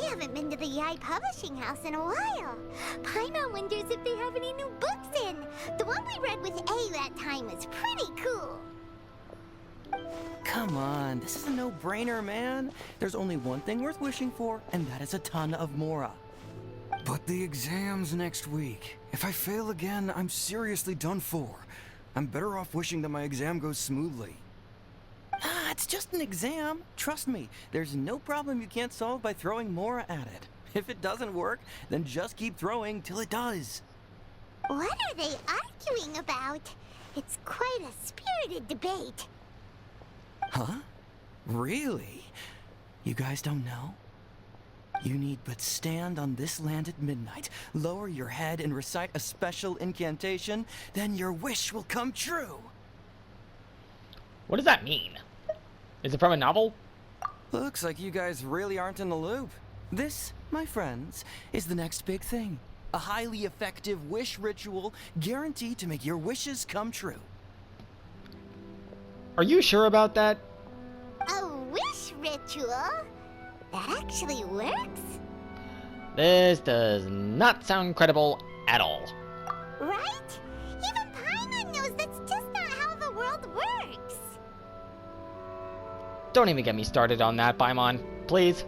haven't been to the iIt publishing house in a while. Paimon wonders if they have any new books in. The one we read with A that time is pretty cool. Come on, this is a no-brainer, man. There's only one thing worth wishing for, and that is a ton of Mora. But the exam's next week. If I fail again, I'm seriously done for. I'm better off wishing that my exam goes smoothly. Ah, it's just an exam. Trust me, there's no problem you can't solve by throwing Mora at it. If it doesn't work, then just keep throwing till it does. What are they arguing about? It's quite a spirited debate. Huh? Really? You guys don't know? You need but stand on this land at midnight, lower your head and recite a special incantation, then your wish will come true. What does that mean? Is it from a novel? Looks like you guys really aren't in the loop. This, my friends, is the next big thing. A highly effective wish ritual guaranteed to make your wishes come true. Are you sure about that? A wish ritual? That actually works? This does not sound credible at all. Right? Even Paimon knows that's just not how the world works. Don't even get me started on that, Paimon. Please.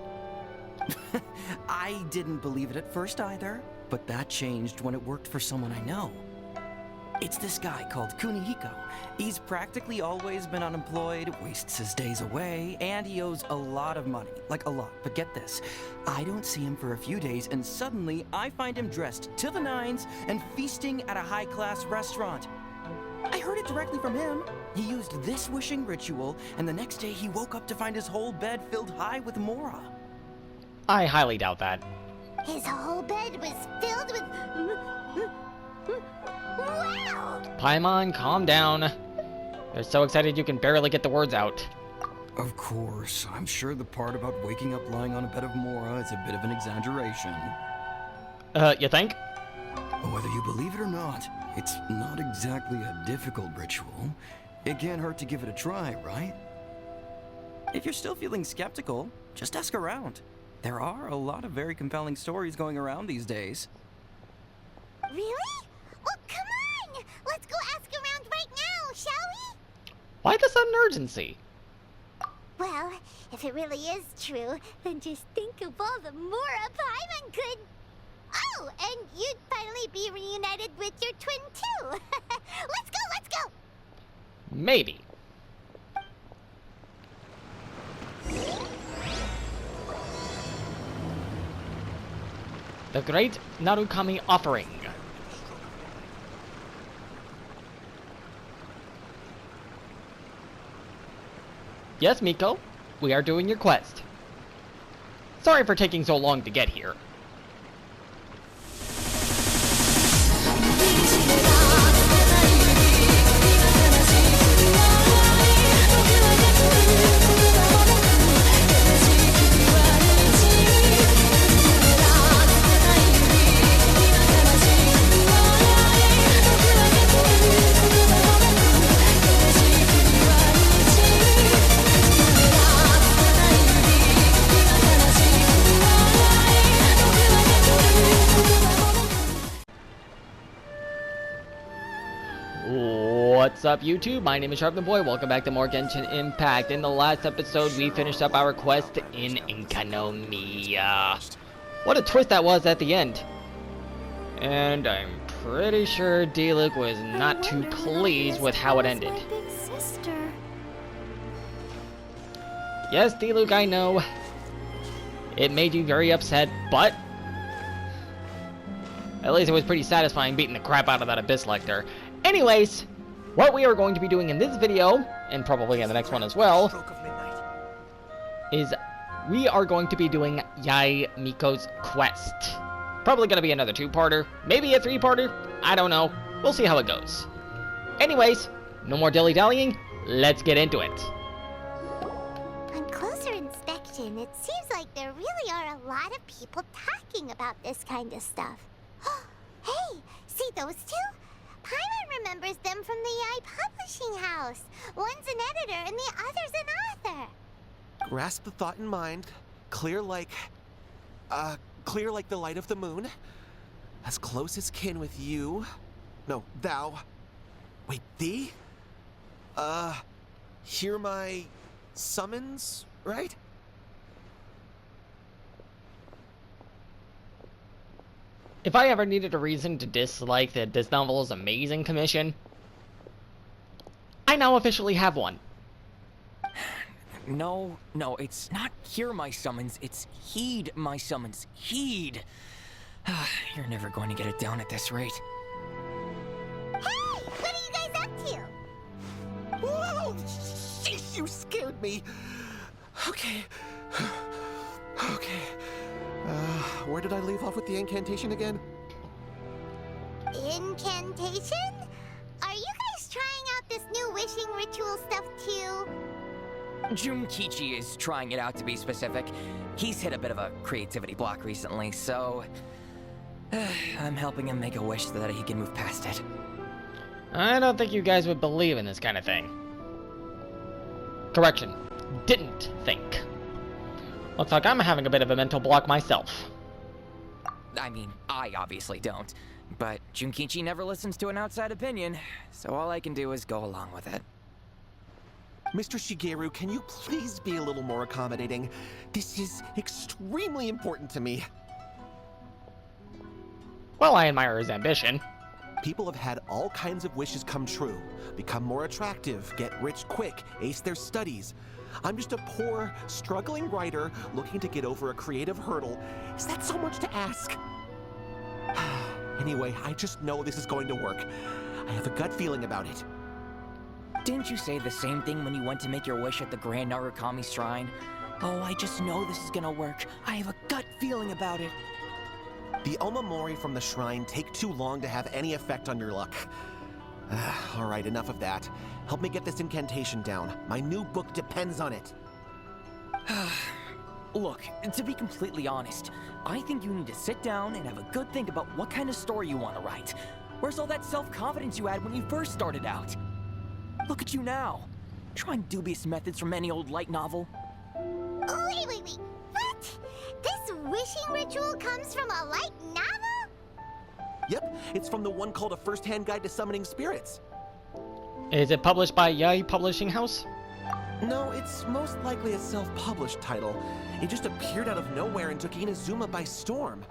I didn't believe it at first either, but that changed when it worked for someone I know. It's this guy called Kunihiko. He's practically always been unemployed, wastes his days away, and he owes a lot of money. Like, a lot. But get this. I don't see him for a few days, and suddenly I find him dressed to the nines and feasting at a high-class restaurant. I heard it directly from him. He used this wishing ritual, and the next day he woke up to find his whole bed filled high with Mora. I highly doubt that. His whole bed was filled with... Wow! Paimon, calm down. You're so excited you can barely get the words out. Of course, I'm sure the part about waking up lying on a bed of Mora is a bit of an exaggeration. You think? Whether you believe it or not, it's not exactly a difficult ritual. It can't hurt to give it a try, right? If you're still feeling skeptical, just ask around. There are a lot of very compelling stories going around these days. Really? Well, come on! Let's go ask around right now, shall we? Why the sudden urgency? Well, if it really is true, then just think of all the Mora Paimon could... Oh, and you'd finally be reunited with your twin, too. Let's go, let's go! Maybe. The Great Narukami Offering. Yes, Miko, we are doing your quest. Sorry for taking so long to get here. What's up, YouTube? My name is Sharp the Boy. Welcome back to more Genshin Impact. In the last episode, we finished up our quest in Enkanomiya. What a twist that was at the end. And I'm pretty sure Diluc was not too pleased with how it ended. Yes, Diluc, I know. It made you very upset, but at least it was pretty satisfying beating the crap out of that Abyss Lecter. Anyways, what we are going to be doing in this video, and probably in the next one as well, is we are going to be doing Yae Miko's quest. Probably going to be another two-parter, maybe a three-parter, I don't know. We'll see how it goes. Anyways, no more dilly-dallying, let's get into it. On closer inspection, it seems like there really are a lot of people talking about this kind of stuff. Hey, see those two? Paimon remembers them from the iIt publishing house. One's an editor and the other's an author. Grasp the thought in mind. Clear like... Clear like the light of the moon. As close as kin with you. No, thou. Wait, thee? Hear my summons, right? If I ever needed a reason to dislike this novel's amazing commission, I now officially have one. No, it's not hear my summons, it's heed my summons. Heed! You're never going to get it down at this rate. Hey, what are you guys up to? Whoa! Sheesh, you scared me. Okay. Okay. Where did I leave off with the incantation again? Incantation? Are you guys trying out this new wishing ritual stuff too? Junkichi is trying it out, to be specific. He's hit a bit of a creativity block recently, so I'm helping him make a wish so that he can move past it. I don't think you guys would believe in this kind of thing. Correction, didn't think. Looks like I'm having a bit of a mental block myself. I mean, I obviously don't, but Junkichi never listens to an outside opinion, so all I can do is go along with it. Mr. Shigeru, can you please be a little more accommodating? This is extremely important to me. Well, I admire his ambition. People have had all kinds of wishes come true. Become more attractive, get rich quick, ace their studies. I'm just a poor, struggling writer looking to get over a creative hurdle. Is that so much to ask? Anyway, I just know this is going to work. I have a gut feeling about it. Didn't you say the same thing when you went to make your wish at the Grand Narukami Shrine? Oh, I just know this is gonna work. I have a gut feeling about it. The Omamori from the shrine take too long to have any effect on your luck. All right, enough of that. Help me get this incantation down. My new book depends on it. Look, to be completely honest, I think you need to sit down and have a good think about what kind of story you want to write. Where's all that self-confidence you had when you first started out? Look at you now, trying dubious methods from any old light novel. Wait. What? This wishing ritual comes from a light novel? Yep, it's from the one called A First-Hand Guide to Summoning Spirits. Is it published by Yai Publishing House? No, it's most likely a self-published title. It just appeared out of nowhere and took Inazuma by storm.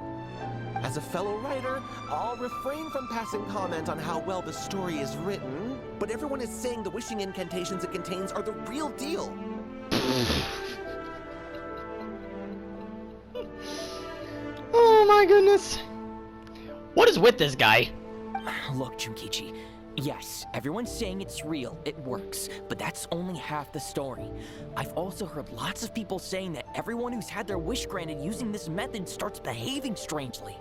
As a fellow writer, I'll refrain from passing comment on how well the story is written, but everyone is saying the wishing incantations it contains are the real deal. Oh my goodness. What is with this guy? Look, Junkichi, yes, everyone's saying it's real, it works, but that's only half the story. I've also heard lots of people saying that everyone who's had their wish granted using this method starts behaving strangely.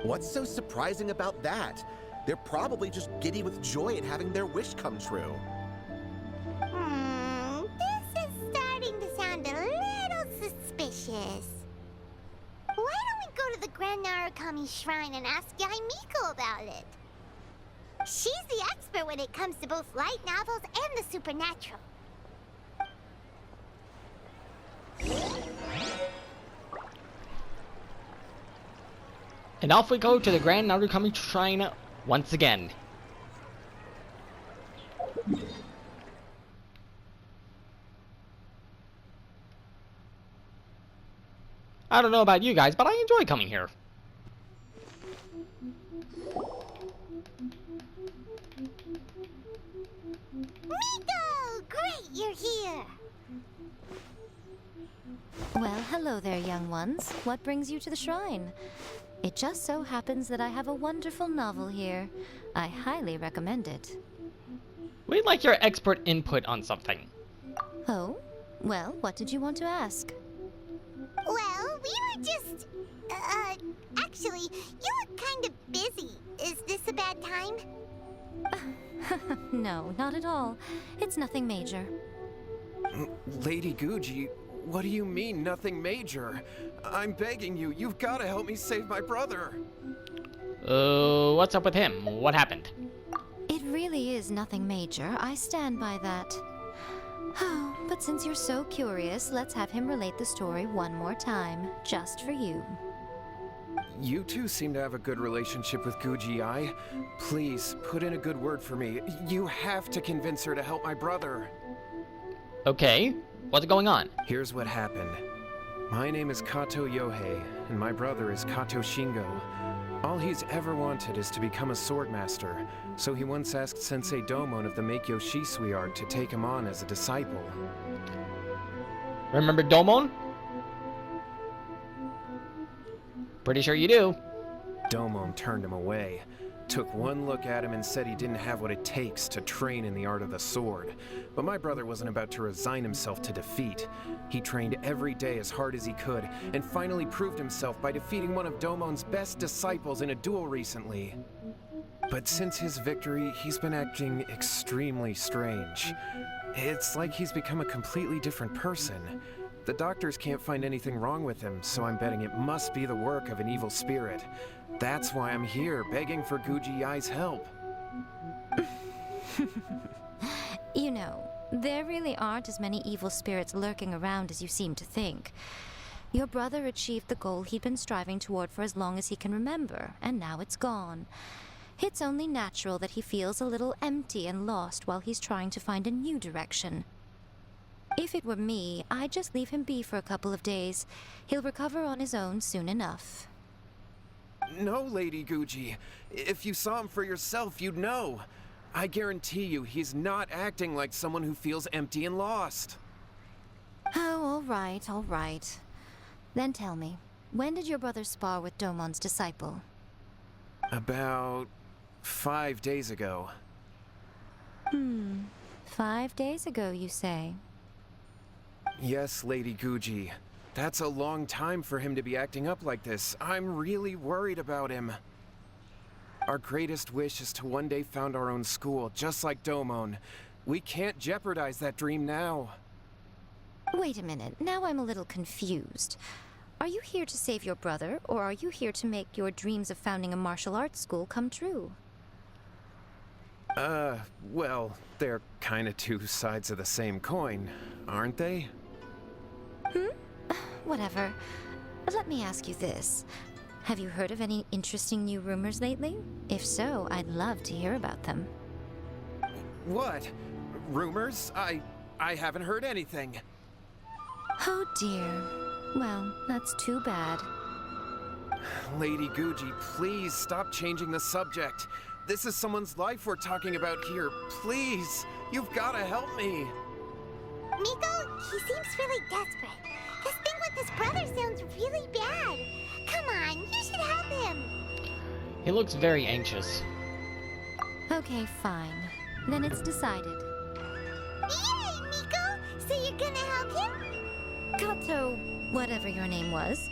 What's so surprising about that? They're probably just giddy with joy at having their wish come true. This is starting to sound a little suspicious. Why don't we go to the Grand Narukami Shrine and ask Yai Miko about it? She's the expert when it comes to both light novels and the supernatural. And off we go to the Grand Narukami Shrine once again. I don't know about you guys, but I enjoy coming here. Miko! Great, you're here! Well, hello there, young ones. What brings you to the shrine? It just so happens that I have a wonderful novel here. I highly recommend it. We'd like your expert input on something. Oh? Well, what did you want to ask? Well, we were just... actually, you look kind of busy. Is this a bad time? No, not at all. It's nothing major. Lady Guji, what do you mean, nothing major? I'm begging you, you've got to help me save my brother. What's up with him? What happened? It really is nothing major. I stand by that. Oh, but since you're so curious, let's have him relate the story one more time, just for you. You two seem to have a good relationship with Guji Ai. Please, put in a good word for me. You have to convince her to help my brother. Okay, what's going on? Here's what happened. My name is Kato Yohei, and my brother is Kato Shingo. All he's ever wanted is to become a swordmaster, so he once asked Sensei Domon of the Meikyo Shisui art to take him on as a disciple. Remember Domon? Pretty sure you do. Domon turned him away, took one look at him and said he didn't have what it takes to train in the art of the sword. But my brother wasn't about to resign himself to defeat. He trained every day as hard as he could, and finally proved himself by defeating one of Domon's best disciples in a duel recently. But since his victory, he's been acting extremely strange. It's like he's become a completely different person. The doctors can't find anything wrong with him, so I'm betting it must be the work of an evil spirit. That's why I'm here, begging for Guji Ai's help. You know, there really aren't as many evil spirits lurking around as you seem to think. Your brother achieved the goal he'd been striving toward for as long as he can remember, and now it's gone. It's only natural that he feels a little empty and lost while he's trying to find a new direction. If it were me, I'd just leave him be for a couple of days. He'll recover on his own soon enough. No, Lady Guji. If you saw him for yourself, you'd know. I guarantee you, he's not acting like someone who feels empty and lost. Oh, all right. Then tell me, when did your brother spar with Domon's disciple? About 5 days ago. 5 days ago, you say? Yes, Lady Guji. That's a long time for him to be acting up like this. I'm really worried about him. Our greatest wish is to one day found our own school, just like Domon. We can't jeopardize that dream now. Wait a minute, now I'm a little confused. Are you here to save your brother, or are you here to make your dreams of founding a martial arts school come true? Well, they're kinda two sides of the same coin, aren't they? Whatever. Let me ask you this. Have you heard of any interesting new rumors lately? If so, I'd love to hear about them. What? Rumors? I haven't heard anything. Oh dear. Well, that's too bad. Lady Guji, please stop changing the subject. This is someone's life we're talking about here. Please, you've gotta help me. Miko, he seems really desperate. His thing with his brother sounds really bad. Come on, you should help him. He looks very anxious. Okay, fine. Then it's decided. Yay, Miko! So you're gonna help him? Kato, whatever your name was,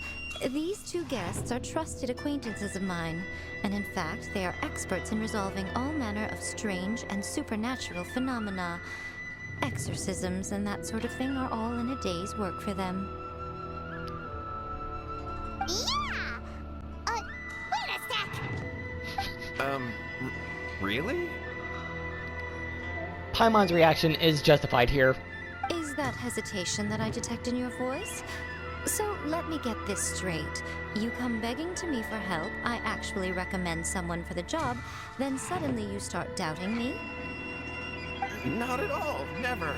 these two guests are trusted acquaintances of mine, and in fact, they are experts in resolving all manner of strange and supernatural phenomena. Exorcisms and that sort of thing are all in a day's work for them. Yeah! Wait a sec! Really? Paimon's reaction is justified here. Is that hesitation that I detect in your voice? So let me get this straight. You come begging to me for help, I actually recommend someone for the job, then suddenly you start doubting me? Not at all, never.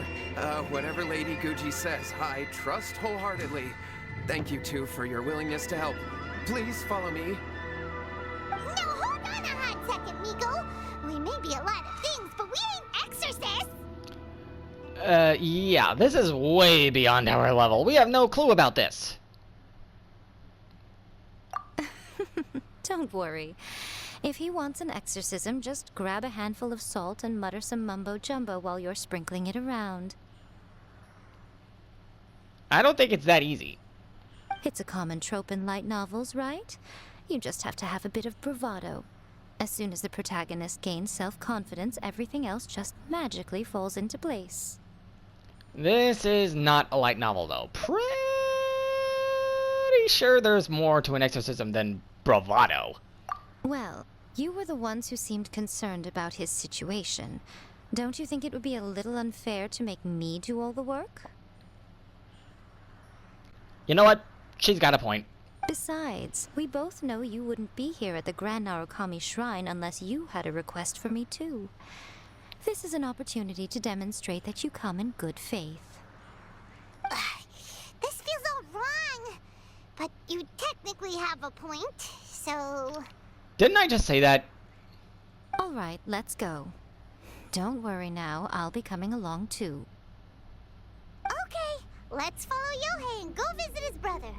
Whatever Lady Guji says, I trust wholeheartedly. Thank you two for your willingness to help. Please follow me. No, hold on a hot second, Miko. We may be a lot of things, but we ain't exorcists. Yeah, this is way beyond our level. We have no clue about this. Don't worry. If he wants an exorcism, just grab a handful of salt and mutter some mumbo-jumbo while you're sprinkling it around. I don't think it's that easy. It's a common trope in light novels, right? You just have to have a bit of bravado. As soon as the protagonist gains self-confidence, everything else just magically falls into place. This is not a light novel, though. Pretty sure there's more to an exorcism than bravado. Well, you were the ones who seemed concerned about his situation. Don't you think it would be a little unfair to make me do all the work? You know what? She's got a point. Besides, we both know you wouldn't be here at the Grand Narukami Shrine unless you had a request for me too. This is an opportunity to demonstrate that you come in good faith. This feels all wrong. But you technically have a point, so... Didn't I just say that? All right, let's go. Don't worry now, I'll be coming along too. Okay, let's follow Yohei and go visit his brother.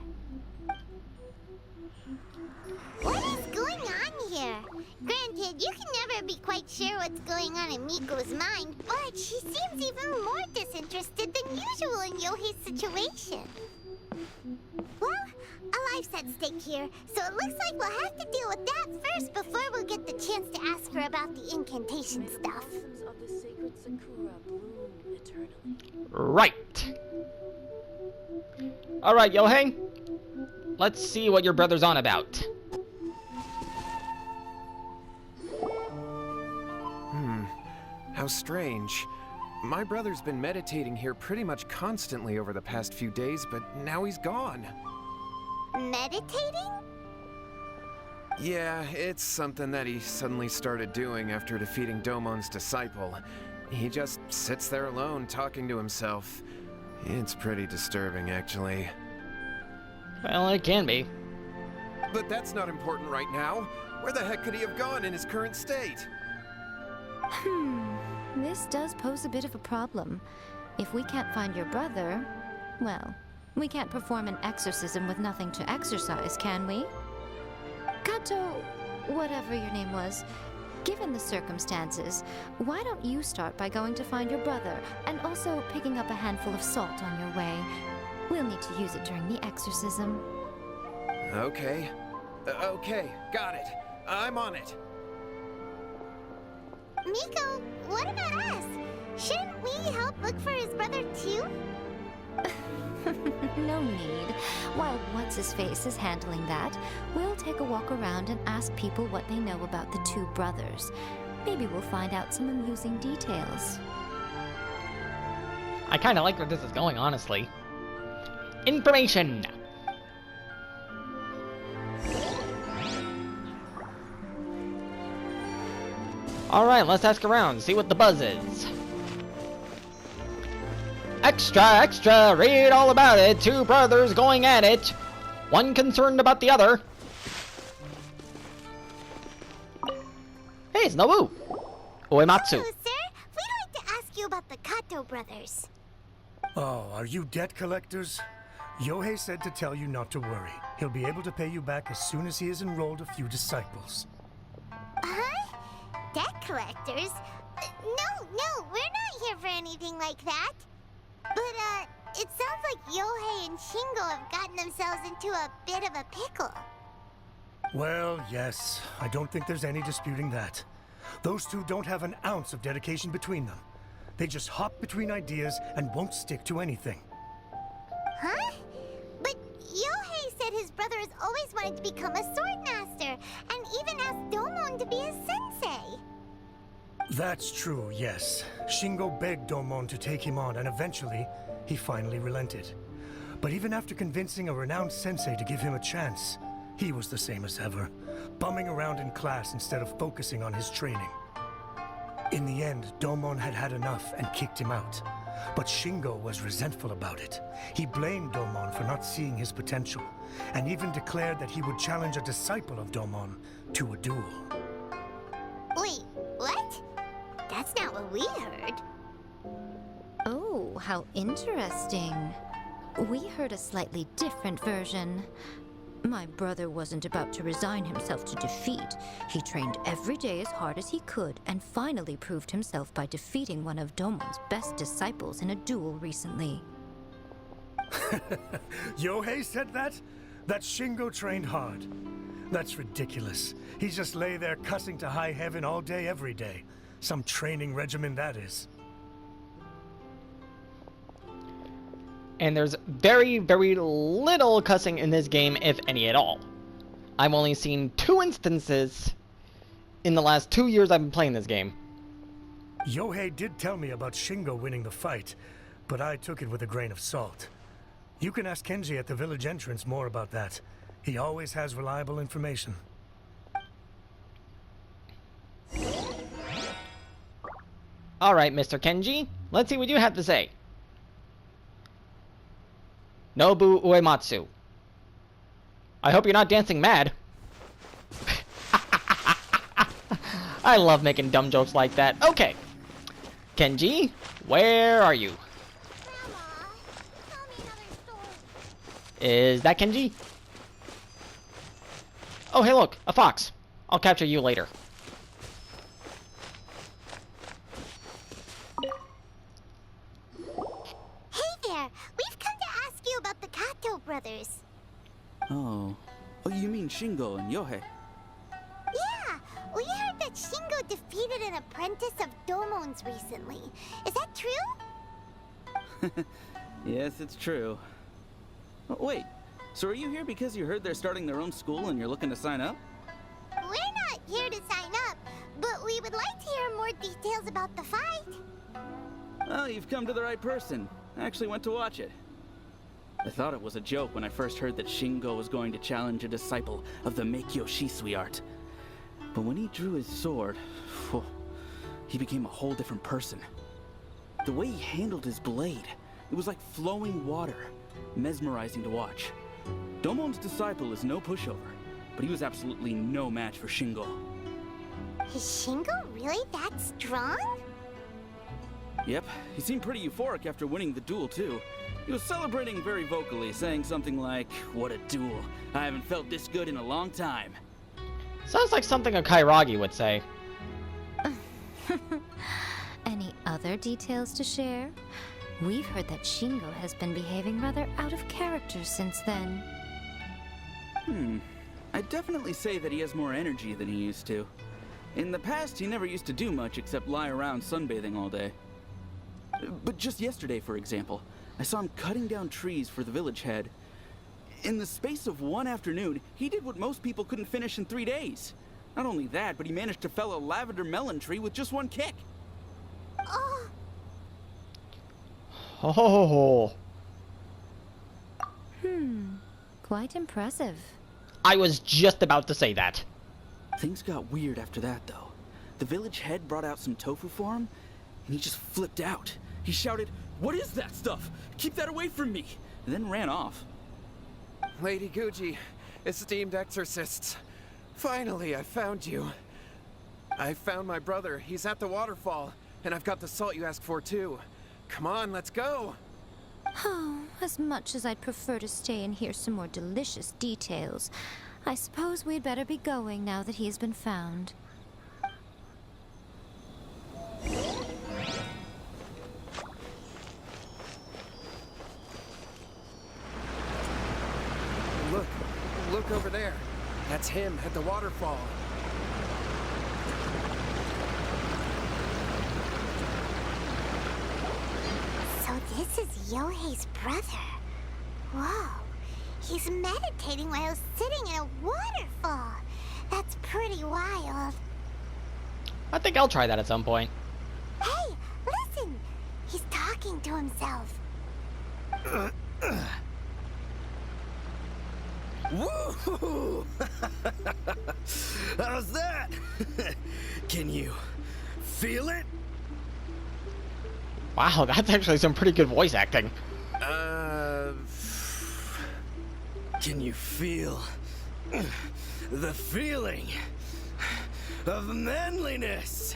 What is going on here? Granted, you can never be quite sure what's going on in Miko's mind, but she seems even more disinterested than usual in Yohei's situation. Well, a life's at stake here, so it looks like we'll have to deal with that first before we'll get the chance to ask her about the incantation stuff. Of the sacred Sakura bloom eternally. Right. Alright, Yohei. Let's see what your brother's on about. How strange. My brother's been meditating here pretty much constantly over the past few days, but now he's gone. Meditating? Yeah, it's something that he suddenly started doing after defeating Domon's disciple. He just sits there alone, talking to himself. It's pretty disturbing, actually. Well, it can be. But that's not important right now. Where the heck could he have gone in his current state? This does pose a bit of a problem. If we can't find your brother, well, we can't perform an exorcism with nothing to exorcise, can we? Kato, whatever your name was, given the circumstances, why don't you start by going to find your brother and also picking up a handful of salt on your way? We'll need to use it during the exorcism. Okay. Okay, got it. I'm on it. Miko, what about us? Shouldn't we help look for his brother too? No need. While What's-His-Face is handling that, we'll take a walk around and ask people what they know about the two brothers. Maybe we'll find out some amusing details. I kind of like where this is going, honestly. Information! Alright, let's ask around, see what the buzz is. Extra, extra, read all about it. Two brothers going at it. One concerned about the other. Hey, it's Nobu. Uematsu. Hello, sir. We'd like to ask you about the Kato brothers. Oh, are you debt collectors? Yohei said to tell you not to worry. He'll be able to pay you back as soon as he has enrolled a few disciples. Huh? Debt collectors? No, we're not here for anything like that. But, it sounds like Yohei and Shingo have gotten themselves into a bit of a pickle. Well, yes. I don't think there's any disputing that. Those two don't have an ounce of dedication between them. They just hop between ideas and won't stick to anything. Huh? But Yohei said his brother has always wanted to become a sword master, and even asked Domon to be his sensei. That's true, yes. Shingo begged Domon to take him on, and eventually, he finally relented. But even after convincing a renowned sensei to give him a chance, he was the same as ever, bumming around in class instead of focusing on his training. In the end, Domon had had enough and kicked him out. But Shingo was resentful about it. He blamed Domon for not seeing his potential, and even declared that he would challenge a disciple of Domon to a duel. Wait, what? That's not what we heard. Oh, how interesting. We heard a slightly different version. My brother wasn't about to resign himself to defeat. He trained every day as hard as he could and finally proved himself by defeating one of Domon's best disciples in a duel recently. Yohei said that? That Shingo trained hard. That's ridiculous. He just lay there cussing to high heaven all day, every day. Some training regimen, that is. And there's very, very little cussing in this game, if any at all. I've only seen 2 instances in the last 2 years I've been playing this game. Yohei did tell me about Shingo winning the fight, but I took it with a grain of salt. You can ask Kenji at the village entrance more about that. He always has reliable information. Alright, Mr. Kenji, let's see what you have to say. Nobu Uematsu. I hope you're not dancing mad. I love making dumb jokes like that. Okay. Kenji, where are you? Grandma, tell me another story. Is that Kenji? Oh, hey look, a fox. I'll capture you later. Hey there, we've come to ask you about the Kato brothers. Oh, you mean Shingo and Yohei? Yeah, we heard that Shingo defeated an apprentice of Domon's recently. Is that true? Yes, it's true. Oh, wait, so are you here because you heard they're starting their own school and you're looking to sign up? We're not here to sign up, but we would like to hear more details about the fight. Well, you've come to the right person. I actually went to watch it. I thought it was a joke when I first heard that Shingo was going to challenge a disciple of the Meikyo Shisui art. But when he drew his sword, he became a whole different person. The way he handled his blade, it was like flowing water, mesmerizing to watch. Domon's disciple is no pushover, but he was absolutely no match for Shingo. Is Shingo really that strong? Yep, he seemed pretty euphoric after winning the duel too. He was celebrating very vocally, saying something like, "What a duel. I haven't felt this good in a long time." Sounds like something a Kairagi would say. Any other details to share? We've heard that Shingo has been behaving rather out of character since then. I'd definitely say that he has more energy than he used to. In the past, he never used to do much except lie around sunbathing all day. But just yesterday, for example, I saw him cutting down trees for the village head. In the space of one afternoon, he did what most people couldn't finish in 3 days. Not only that, but he managed to fell a lavender melon tree with just one kick. Oh, Oh, Quite impressive. I was just about to say that. Things got weird after that, though. The village head brought out some tofu for him, and he just flipped out. He shouted, "What is that stuff? Keep that away from me!" and then ran off. Lady Guji, esteemed exorcists. Finally, I found you. I found my brother. He's at the waterfall, and I've got the salt you asked for, too. Come on, let's go. Oh, as much as I'd prefer to stay and hear some more delicious details, I suppose we'd better be going now that he has been found. Look over there. That's him at the waterfall. so this is Yohei's brother. Whoa, he's meditating while sitting in a waterfall. That's pretty wild. I think I'll try that at some point. Hey, listen! He's talking to himself. Woo! How's that? Can you feel it? Wow, that's actually some pretty good voice acting. Can you feel the feeling of manliness?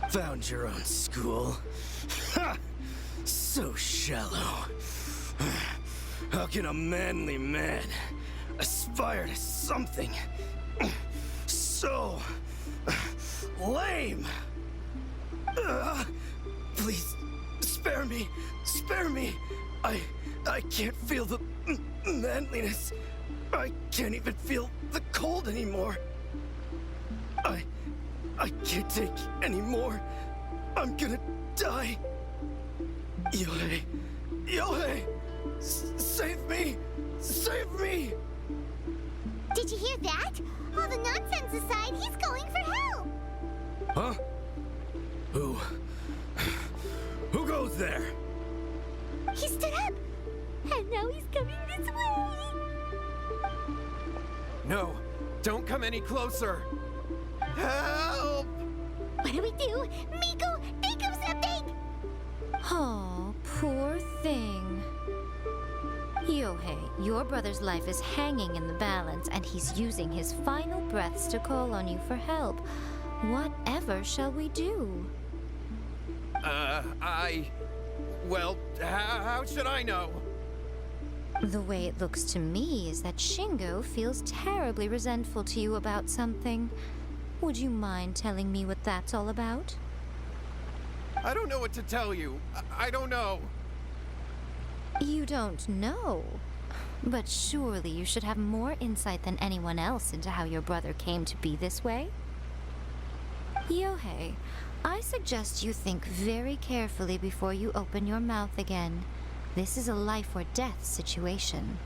Found your own school? Ha! So shallow. How can a manly man aspire to something so lame? Please, spare me, spare me. I can't feel the manliness. I can't even feel the cold anymore. I can't take any more. I'm gonna die. Yohei, Yohei, save me, save me. Did you hear that? All the nonsense aside, he's going for help. Huh? Shingo's there! He stood up! And now he's coming this way! No, don't come any closer! Help! What do we do? Miko, think of something! Oh, poor thing. Yohei, your brother's life is hanging in the balance, and he's using his final breaths to call on you for help. Whatever shall we do? Well, how should I know? The way it looks to me is that Shingo feels terribly resentful to you about something. Would you mind telling me what that's all about? I don't know what to tell you. I don't know. You don't know? But surely you should have more insight than anyone else into how your brother came to be this way? Yohei, I suggest you think very carefully before you open your mouth again. This is a life or death situation.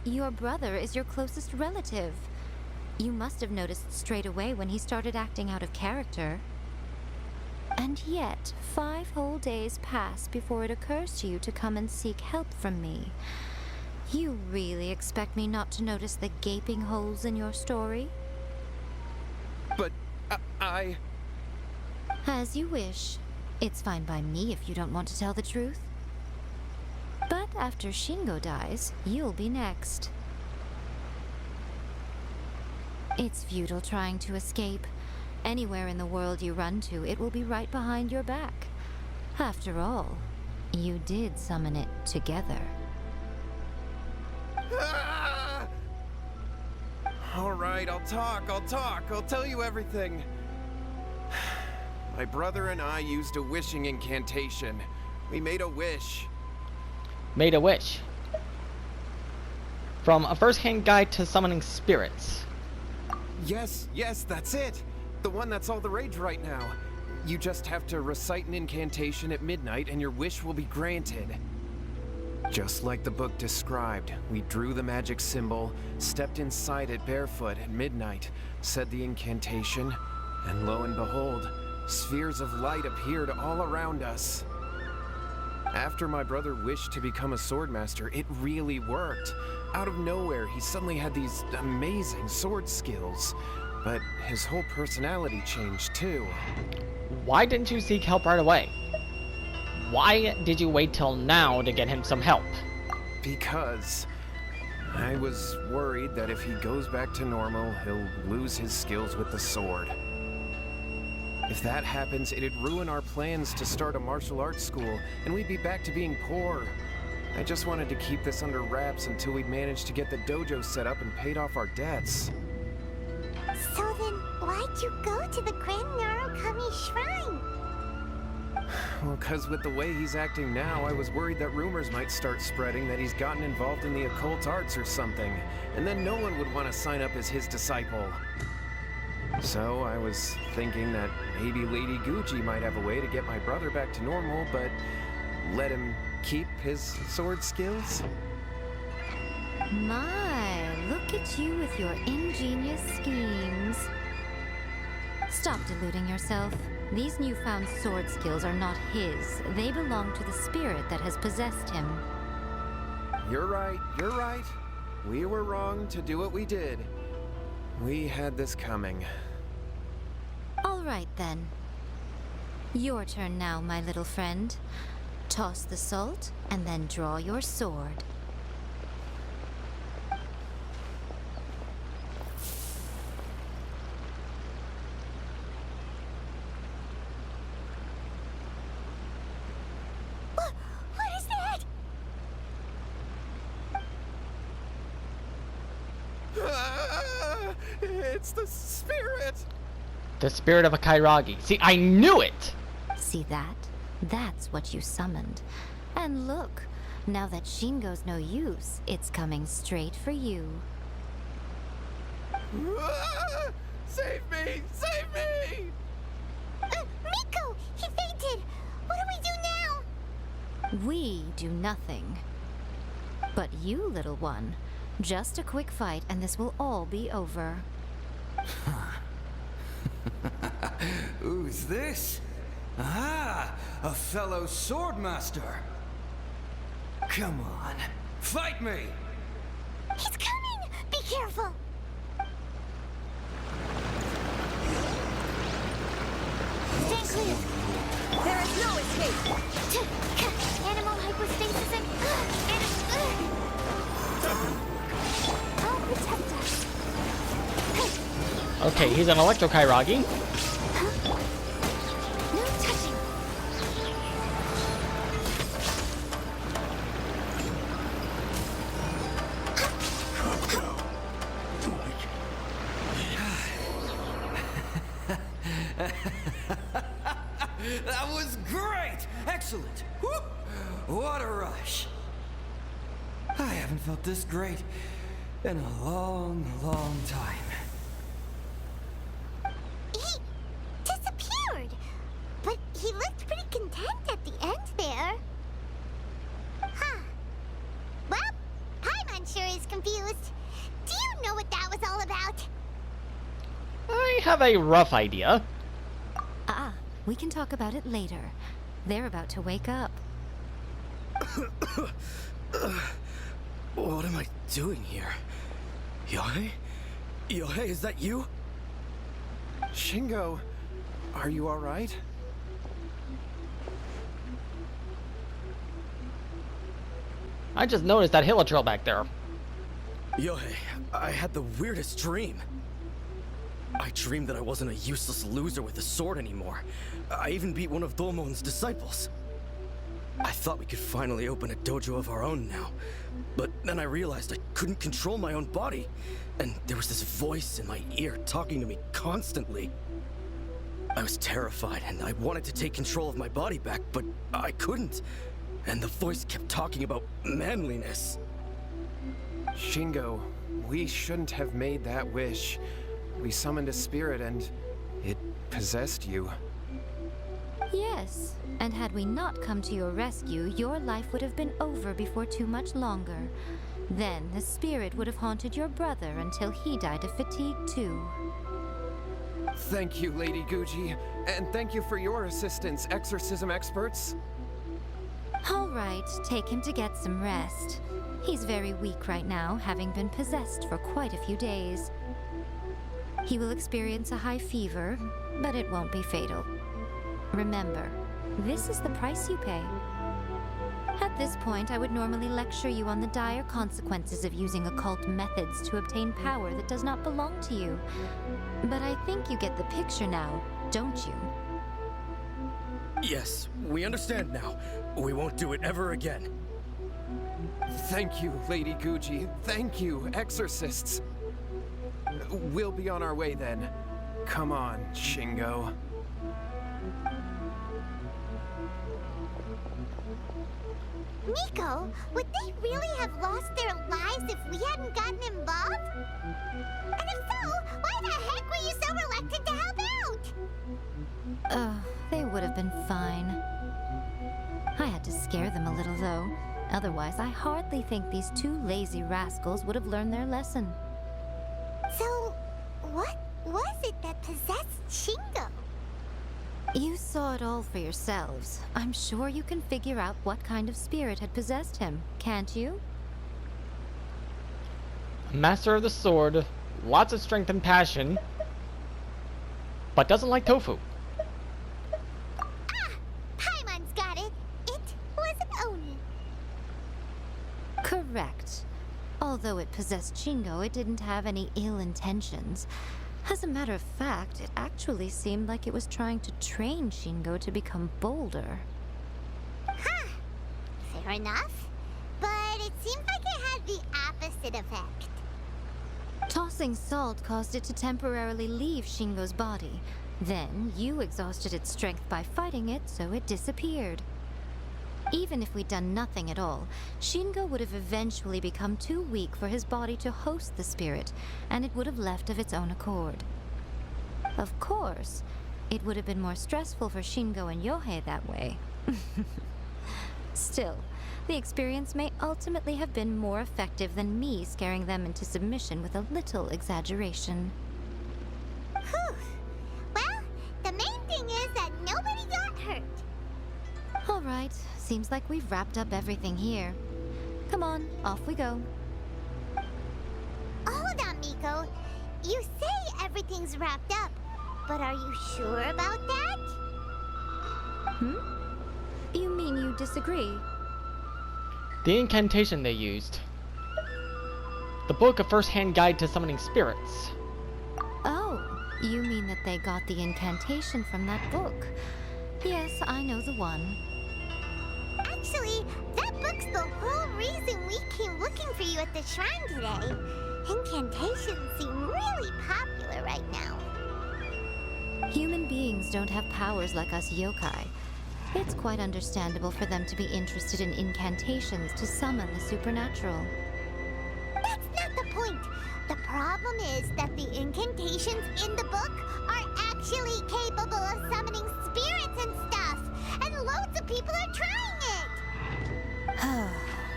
Your brother is your closest relative. You must have noticed straight away when he started acting out of character. And yet, 5 whole days pass before it occurs to you to come and seek help from me. You really expect me not to notice the gaping holes in your story? But I... As you wish. It's fine by me if you don't want to tell the truth. But after Shingo dies, you'll be next. It's futile trying to escape. Anywhere in the world you run to, it will be right behind your back. After all, you did summon it together. All right, I'll talk. I'll tell you everything. My brother and I used a wishing incantation. We made a wish. Made a wish. From a first-hand guide to summoning spirits. Yes, that's it. The one that's all the rage right now. You just have to recite an incantation at midnight and your wish will be granted. Just like the book described, we drew the magic symbol, stepped inside it barefoot at midnight, said the incantation, and lo and behold, spheres of light appeared all around us. After my brother wished to become a swordmaster, it really worked. Out of nowhere, he suddenly had these amazing sword skills. But his whole personality changed too. Why didn't you seek help right away? Why did you wait till now to get him some help? Because I was worried that if he goes back to normal, he'll lose his skills with the sword. If that happens, it'd ruin our plans to start a martial arts school, and we'd be back to being poor. I just wanted to keep this under wraps until we'd managed to get the dojo set up and paid off our debts. So then, why'd you go to the Grand Narukami Shrine? Well, because with the way he's acting now, I was worried that rumors might start spreading that he's gotten involved in the occult arts or something, and then no one would want to sign up as his disciple. So I was thinking that maybe Lady Gucci might have a way to get my brother back to normal, but let him keep his sword skills? My, look at you with your ingenious schemes. Stop deluding yourself. These newfound sword skills are not his. They belong to the spirit that has possessed him. You're right. We were wrong to do what we did. We had this coming. All right, then. Your turn now, my little friend. Toss the salt, and then draw your sword. What is that? It's the spirit! The spirit of a Kairagi. See, I knew it! See that? That's what you summoned. And look, now that Shingo's no use, it's coming straight for you. Save me! Save me! Miko! He fainted! What do we do now? We do nothing. But you, little one, Just a quick fight and this will all be over. Who's this? Ah, a fellow swordmaster. Come on, fight me! He's coming! Be careful! Stay clear! There is no escape! Animal hypostasis and... I'll protect us. Okay, he's an Electro Kairagi. No touching! That was great! Excellent! Whoop! What a rush! I haven't felt this great in a long, long time. He disappeared! But he looked pretty content at the end there. Huh. Well, Paimon sure is confused. Do you know what that was all about? I have a rough idea. Ah, we can talk about it later. They're about to wake up. What am I doing here? Yohei? Yohei, is that you? Shingo, are you alright? I just noticed that Hilichurl back there. Yohei, I had the weirdest dream. I dreamed that I wasn't a useless loser with a sword anymore. I even beat one of Dolmon's disciples. I thought we could finally open a dojo of our own now. But then I realized I couldn't control my own body. And there was this voice in my ear talking to me constantly. I was terrified and I wanted to take control of my body back, but I couldn't. And the voice kept talking about manliness. Shingo, we shouldn't have made that wish. We summoned a spirit and it possessed you. Yes, and had we not come to your rescue, your life would have been over before too much longer. Then the spirit would have haunted your brother until he died of fatigue too. Thank you, Lady Guji, and thank you for your assistance, exorcism experts. All right, take him to get some rest. He's very weak right now, having been possessed for quite a few days. He will experience a high fever, but it won't be fatal. Remember, this is the price you pay. At this point, I would normally lecture you on the dire consequences of using occult methods to obtain power that does not belong to you. But I think you get the picture now, don't you? Yes, we understand now. We won't do it ever again. Thank you, Lady Guji. Thank you, exorcists. We'll be on our way then. Come on, Shingo. Miko, would they really have lost their lives if we hadn't gotten involved? And if so, why the heck were you so reluctant to help out? They would have been fine. I had to scare them a little, though. Otherwise, I hardly think these two lazy rascals would have learned their lesson. So, what was it that possessed Shingo? You saw it all for yourselves. I'm sure you can figure out what kind of spirit had possessed him, can't you? Master of the sword, lots of strength and passion, but doesn't like tofu. Ah! Paimon's got it. It was an Oni. Correct. Although it possessed Shingo, it didn't have any ill intentions. As a matter of fact, it actually seemed like it was trying to train Shingo to become bolder. Huh. Fair enough. But it seemed like it had the opposite effect. Tossing salt caused it to temporarily leave Shingo's body. Then, you exhausted its strength by fighting it, so it disappeared. Even if we'd done nothing at all, Shingo would have eventually become too weak for his body to host the spirit, and it would have left of its own accord. Of course, it would have been more stressful for Shingo and Yohei that way. Still, the experience may ultimately have been more effective than me scaring them into submission with a little exaggeration. Whew. Well, the main thing is that nobody got hurt. All right, seems like we've wrapped up everything here. Come on, off we go. Hold on, Miko. You say everything's wrapped up, but are you sure about that? You mean you disagree? The incantation they used. The book, A First-Hand Guide to Summoning Spirits. Oh, you mean that they got the incantation from that book? Yes, I know the one. Actually, that book's the whole reason we came looking for you at the shrine today. Incantations seem really popular right now. Human beings don't have powers like us yokai. It's quite understandable for them to be interested in incantations to summon the supernatural. That's not the point. The problem is that the incantations in the book are actually capable of summoning spirits and stuff, and loads of people are trying it.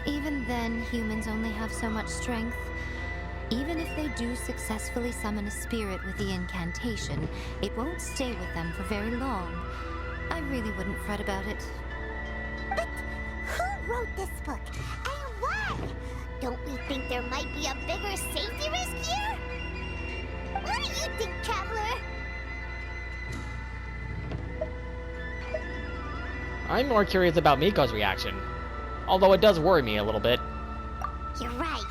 Even then, humans only have so much strength. Even if they do successfully summon a spirit with the incantation, it won't stay with them for very long. I really wouldn't fret about it. But who wrote this book, and why? Don't we think there might be a bigger safety risk here? What do you think, Traveler? I'm more curious about Miko's reaction. Although it does worry me a little bit. You're right.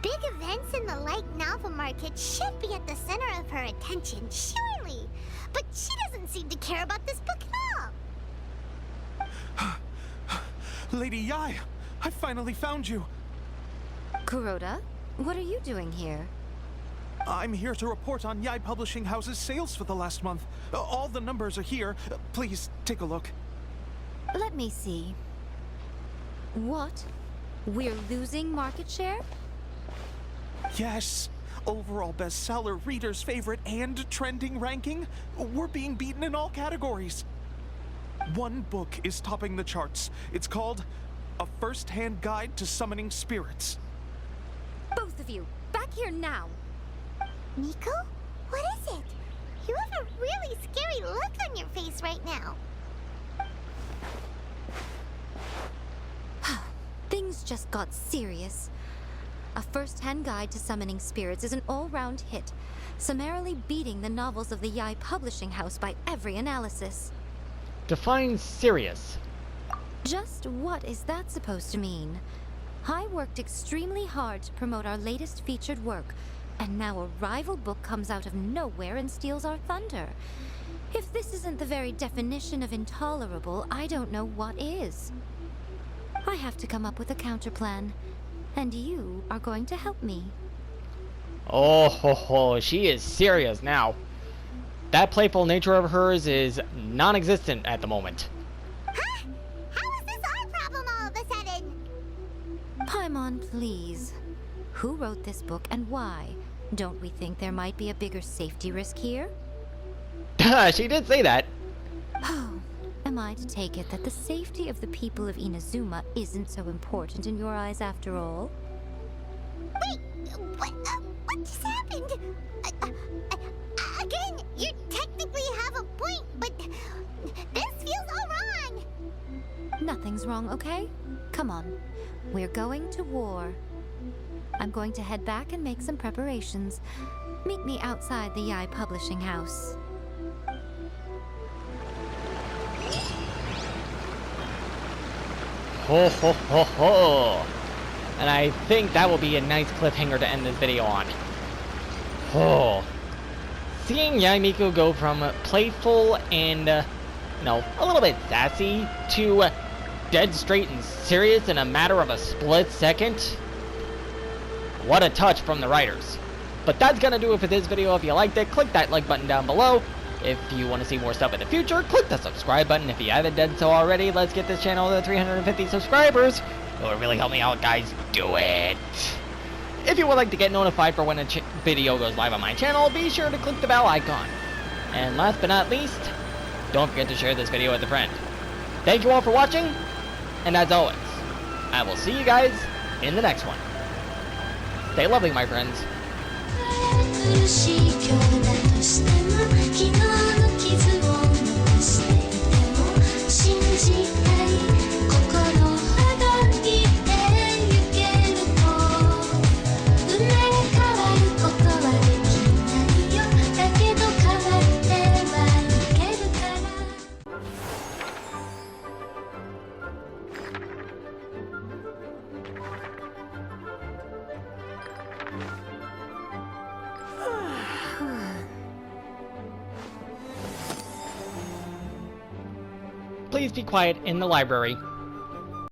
Big events in the light novel market should be at the center of her attention, surely. But she doesn't seem to care about this book at all. Lady Yai, I finally found you. Kuroda, what are you doing here? I'm here to report on Yai Publishing House's sales for the last month. All the numbers are here. Please take a look. Let me see. What? We're losing market share? Yes. Overall bestseller, readers' favorite, and trending ranking. We're being beaten in all categories. One book is topping the charts. It's called A First-Hand Guide to Summoning Spirits. Both of you, back here now! Miko? What is it? You have a really scary look on your face right now. Things just got serious. A First-Hand Guide to Summoning Spirits is an all-round hit, summarily beating the novels of the Yai Publishing House by every analysis. Define serious. Just what is that supposed to mean? I worked extremely hard to promote our latest featured work, and now a rival book comes out of nowhere and steals our thunder. If this isn't the very definition of intolerable, I don't know what is. I have to come up with a counterplan, and you are going to help me. Oh ho ho, she is serious now. That playful nature of hers is non-existent at the moment. Huh? How is this our problem all of a sudden? Paimon, please. Who wrote this book and why? Don't we think there might be a bigger safety risk here? She did say that. Oh, am I to take it that the safety of the people of Inazuma isn't so important in your eyes after all? Wait, what just happened? Again, you technically have a point, but this feels all wrong. Nothing's wrong, okay? Come on. We're going to war. I'm going to head back and make some preparations. Meet me outside the Yai Publishing House. Ho ho ho ho. And I think that will be a nice cliffhanger to end this video on. Oh. Seeing Yai Miko go from playful and, a little bit sassy to dead straight and serious in a matter of a split second. What a touch from the writers. But that's gonna do it for this video. If you liked it, click that like button down below. If you want to see more stuff in the future, click the subscribe button if you haven't done so already. Let's get this channel to 350 subscribers. It would really help me out, guys. Do it. If you would like to get notified for when a video goes live on my channel, be sure to click the bell icon. And last but not least, don't forget to share this video with a friend. Thank you all for watching, and as always, I will see you guys in the next one. Stay lovely, my friends. 苦しい今日だとしても昨日の傷を残していても信じたい心ほどにてゆけると生まれ変わることはできないよだけど変わってはいけるから Please be quiet in the library.